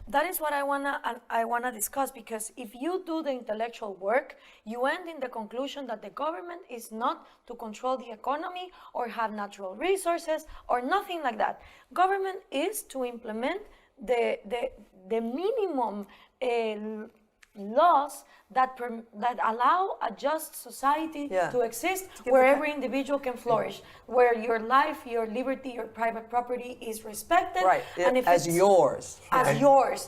That is what I wanna discuss, because if you do the intellectual work, you end in the conclusion that the government is not to control the economy or have natural resources or nothing like that. Government is to implement the minimum laws that allow a just society to exist, where every individual can flourish, where your life, your liberty, your private property is respected, and if as yours.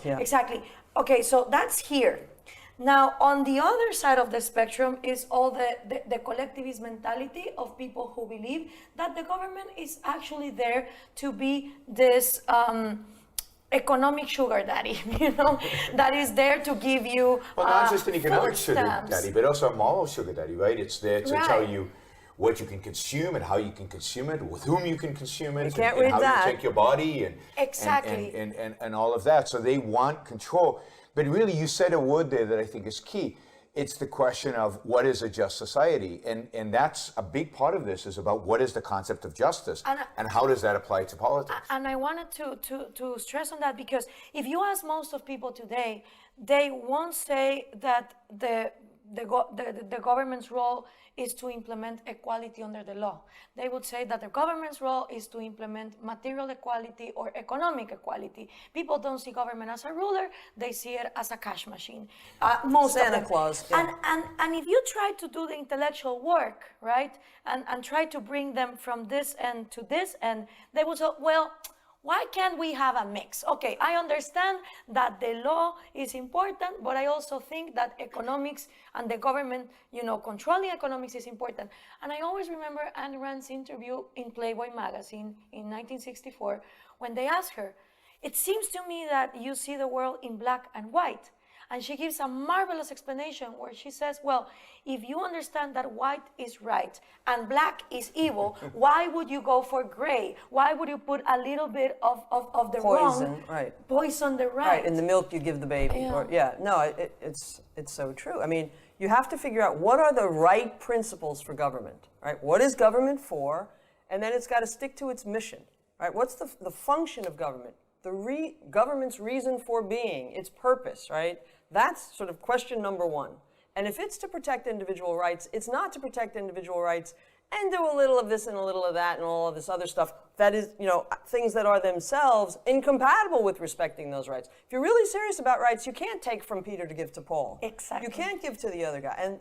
Exactly. Okay, so that's here. Now, on the other side of the spectrum is all the collectivist mentality of people who believe that the government is actually there to be this economic sugar daddy, that is there to give you well, not just an economic sugar stamps. daddy, but also a moral sugar daddy, right? It's there to tell you what you can consume and how you can consume it, with whom you can consume it, and how you take your body, and exactly, and all of that. So they want control. But really, you said a word there that I think is key. It's the question of what is a just society, and that's a big part of this, is about what is the concept of justice, and how does that apply to politics. And I wanted to stress on that, because if you ask most of people today, they won't say that the government's role is to implement equality under the law. They would say that the government's role is to implement material equality or economic equality. People don't see government as a ruler, they see it as a cash machine. Most Santa of them. Claus. And if you try to do the intellectual work, right, and try to bring them from this end to this end, they would say, well, why can't we have a mix? Okay, I understand that the law is important, but I also think that economics and the government, controlling economics is important. And I always remember Ayn Rand's interview in Playboy magazine in 1964, when they asked her, it seems to me that you see the world in black and white. And she gives a marvelous explanation where she says, well, if you understand that white is right and black is evil, why would you go for gray? Why would you put a little bit of the poison, wrong, poison the right? Right, in the milk you give the baby. It's so true. I mean, you have to figure out what are the right principles for government, right? What is government for? And then it's got to stick to its mission, right? What's the function of government? Government's reason for being, its purpose, right? That's sort of question number one. And if it's to protect individual rights, it's not to protect individual rights and do a little of this and a little of that and all of this other stuff that is, things that are themselves incompatible with respecting those rights. If you're really serious about rights, you can't take from Peter to give to Paul. Exactly. You can't give to the other guy. And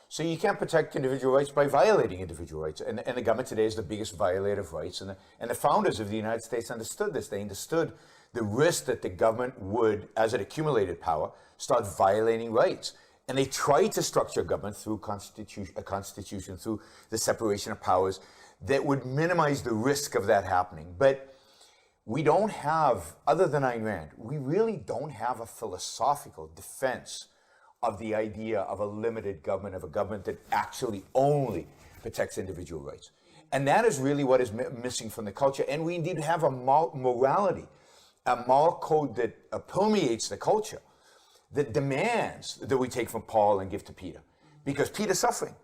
so you can't protect individual rights by violating individual rights. And the government today is the biggest violator of rights. And the founders of the United States understood this. They understood the risk that the government would, as it accumulated power, start violating rights. And they tried to structure government through a constitution, through the separation of powers, that would minimize the risk of that happening. But we don't have, other than Ayn Rand, we really don't have a philosophical defense of the idea of a limited government, of a government that actually only protects individual rights. And that is really what is missing from the culture. And we indeed have a morality, a moral code that permeates the culture, that demands that we take from Paul and give to Peter. Because Peter's suffering,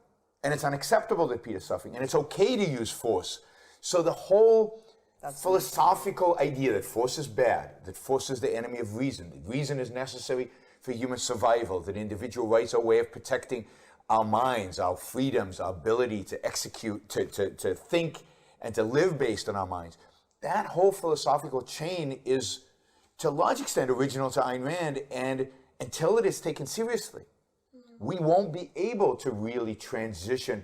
and it's unacceptable that Peter's suffering, and it's okay to use force. So the whole philosophical idea that force is bad, that force is the enemy of reason, that reason is necessary for human survival, that individual rights are a way of protecting our minds, our freedoms, our ability to execute, to think and to live based on our minds. That whole philosophical chain is, to a large extent, original to Ayn Rand, and until it is taken seriously, we won't be able to really transition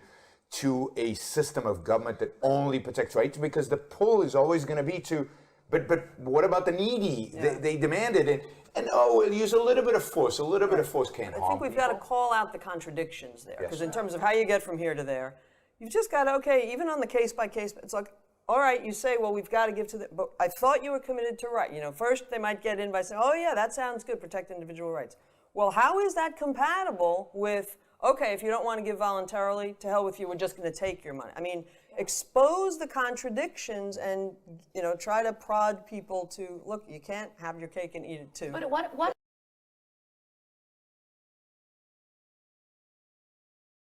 to a system of government that only protects rights, because the pull is always going to be to, but what about the needy? Yeah. They demand it, and we'll use a little bit of force. A little bit of force can't harm. I think we've got to call out the contradictions there, because in terms of how you get from here to there, you've just got to, even on the case by case, it's like, all right, you say, well, we've got to give to the, but I thought you were committed to right. First they might get in by saying, oh yeah, that sounds good, protect individual rights. Well, how is that compatible with, okay, if you don't want to give voluntarily, to hell with you, we're just going to take your money. I mean, expose the contradictions and, try to prod people to, look, you can't have your cake and eat it too. But what